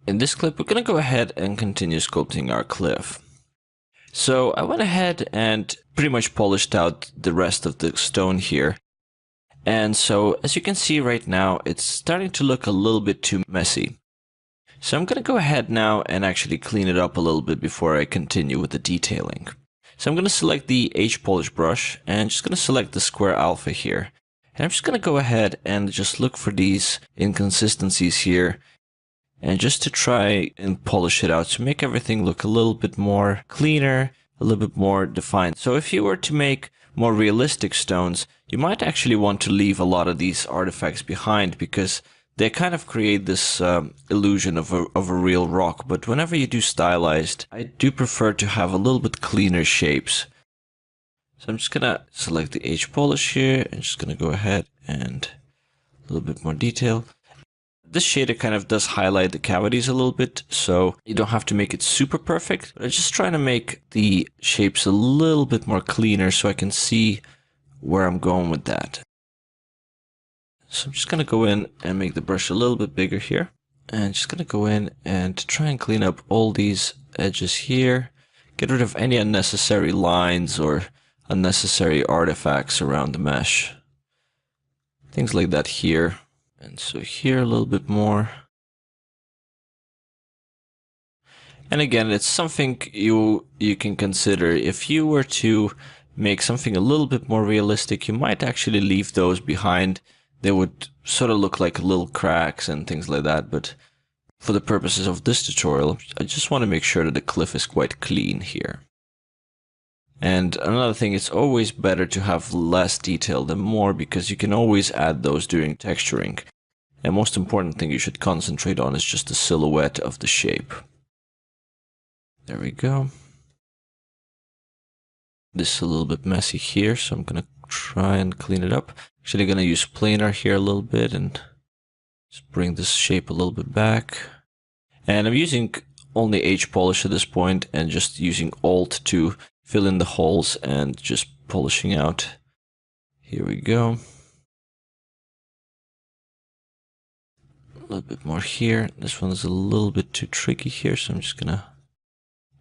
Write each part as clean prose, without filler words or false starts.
In this clip, we're going to go ahead and continue sculpting our cliff. So I went ahead and pretty much polished out the rest of the stone here. And so as you can see right now, it's starting to look a little bit too messy. So I'm going to go ahead now and actually clean it up a little bit before I continue with the detailing. So I'm going to select the H-polish brush and just going to select the square alpha here. And I'm just going to go ahead and just look for these inconsistencies here. And just to try and polish it out to make everything look a little bit more cleaner, a little bit more defined. So if you were to make more realistic stones, you might actually want to leave a lot of these artifacts behind because they kind of create this illusion of a real rock. But whenever you do stylized, I do prefer to have a little bit cleaner shapes. So I'm just gonna select the H polish here and just gonna go ahead and a little bit more detail. This shader kind of does highlight the cavities a little bit, so you don't have to make it super perfect. But I'm just trying to make the shapes a little bit more cleaner so I can see where I'm going with that. So I'm just going to go in and make the brush a little bit bigger here. And just going to go in and try and clean up all these edges here. Get rid of any unnecessary lines or unnecessary artifacts around the mesh. Things like that here. And so here a little bit more. And again, it's something you can consider. If you were to make something a little bit more realistic, you might actually leave those behind. They would sort of look like little cracks and things like that. But for the purposes of this tutorial, I just want to make sure that the cliff is quite clean here. And another thing, it's always better to have less detail than more because you can always add those during texturing. And most important thing you should concentrate on is just the silhouette of the shape. There we go. This is a little bit messy here, so I'm going to try and clean it up. Actually going to use planar here a little bit and just bring this shape a little bit back. And I'm using only H polish at this point and just using Alt to fill in the holes and just polishing out. Here we go. A little bit more here. This one is a little bit too tricky here, so I'm just gonna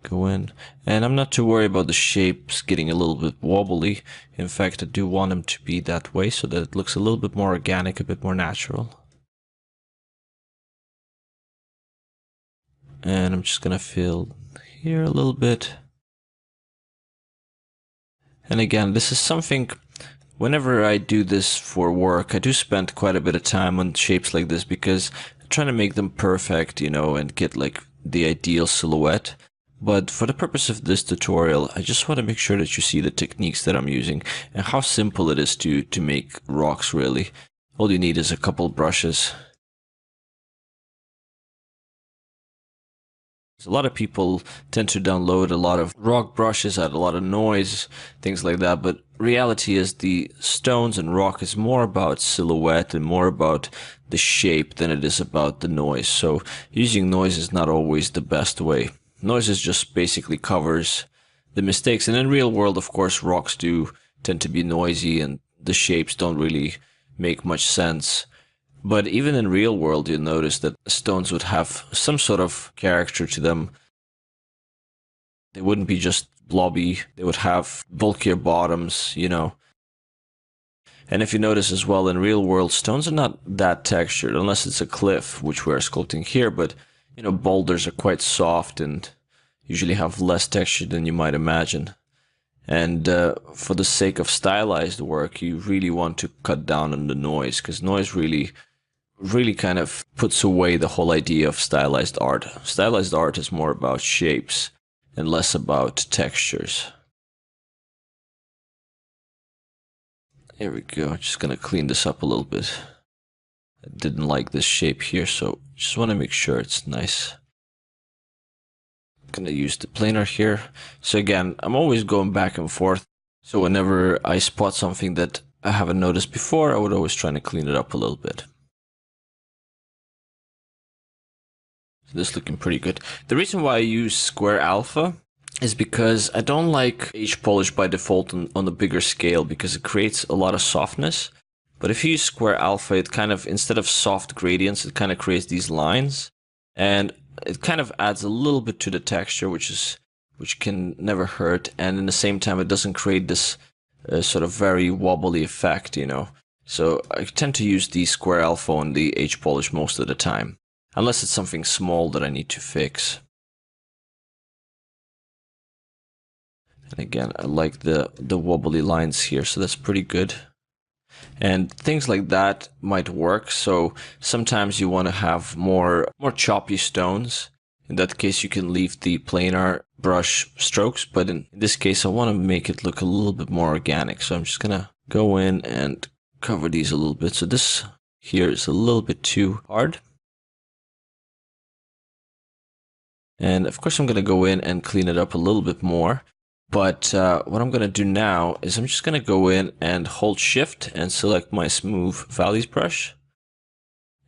go in. And I'm not too worried about the shapes getting a little bit wobbly. In fact, I do want them to be that way so that it looks a little bit more organic, a bit more natural. And I'm just gonna fill here a little bit. And again, this is something, whenever I do this for work, I do spend quite a bit of time on shapes like this because I'm trying to make them perfect, you know, and get like the ideal silhouette. But for the purpose of this tutorial, I just want to make sure that you see the techniques that I'm using and how simple it is to make rocks really. All you need is a couple brushes. A lot of people tend to download a lot of rock brushes, add a lot of noise, things like that, but reality is the stones and rock is more about silhouette and more about the shape than it is about the noise. So using noise is not always the best way. Noise is just basically covers the mistakes, and in real world, of course, rocks do tend to be noisy and the shapes don't really make much sense. But even in real world, you'll notice that stones would have some sort of character to them. They wouldn't be just blobby. They would have bulkier bottoms, you know. And if you notice as well, in real world, stones are not that textured, unless it's a cliff, which we're sculpting here. But, you know, boulders are quite soft and usually have less texture than you might imagine. And for the sake of stylized work, you really want to cut down on the noise, because noise really kind of puts away the whole idea of stylized art. Stylized art is more about shapes and less about textures. There we go. Just gonna clean this up a little bit. I didn't like this shape here, so just want to make sure it's nice. Gonna use the planar here. So again, I'm always going back and forth. So whenever I spot something that I haven't noticed before, I would always try to clean it up a little bit. So this is looking pretty good. The reason why I use square alpha is because I don't like H polish by default on the bigger scale because it creates a lot of softness. But if you use square alpha, it kind of, instead of soft gradients, it kind of creates these lines. And it kind of adds a little bit to the texture, which can never hurt, and in the same time it doesn't create this sort of very wobbly effect, you know. So I tend to use the square alpha on the H polish most of the time, unless it's something small that I need to fix. And again, I like the wobbly lines here, so that's pretty good. And things like that might work. So sometimes you want to have more choppy stones. In that case, you can leave the planar brush strokes, but in this case, I want to make it look a little bit more organic. So I'm just gonna go in and cover these a little bit. So this here is a little bit too hard. And of course, I'm gonna go in and clean it up a little bit more. But what I'm going to do now is I'm just going to go in and hold shift and select my smooth valleys brush.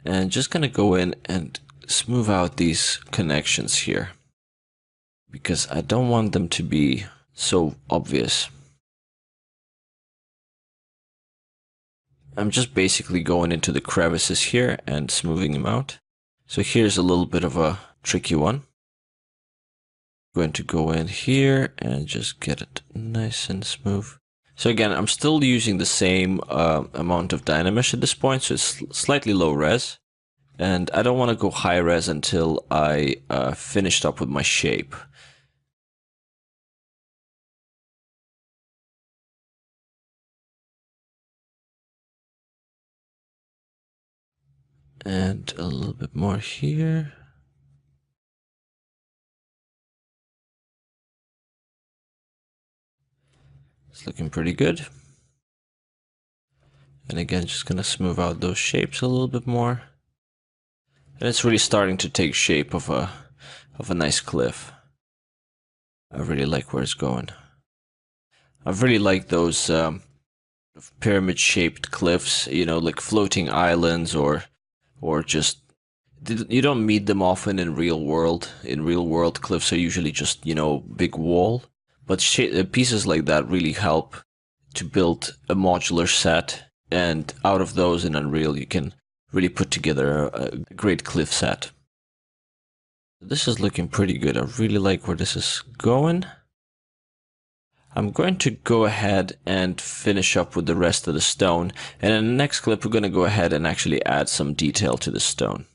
And just going to go in and smooth out these connections here, because I don't want them to be so obvious. I'm just basically going into the crevices here and smoothing them out. So here's a little bit of a tricky one. Going to go in here and just get it nice and smooth. So again, I'm still using the same amount of Dynamesh at this point, so it's slightly low res. And I don't want to go high res until I finished up with my shape. And a little bit more here. It's looking pretty good. And again, just gonna smooth out those shapes a little bit more. And it's really starting to take shape of a nice cliff. I really like where it's going. I really like those pyramid-shaped cliffs, you know, like floating islands or just, you don't meet them often in real world. In real world, cliffs are usually just, you know, big wall. But pieces like that really help to build a modular set, and out of those in Unreal you can really put together a great cliff set. This is looking pretty good. I really like where this is going. I'm going to go ahead and finish up with the rest of the stone, and in the next clip we're going to go ahead and actually add some detail to the stone.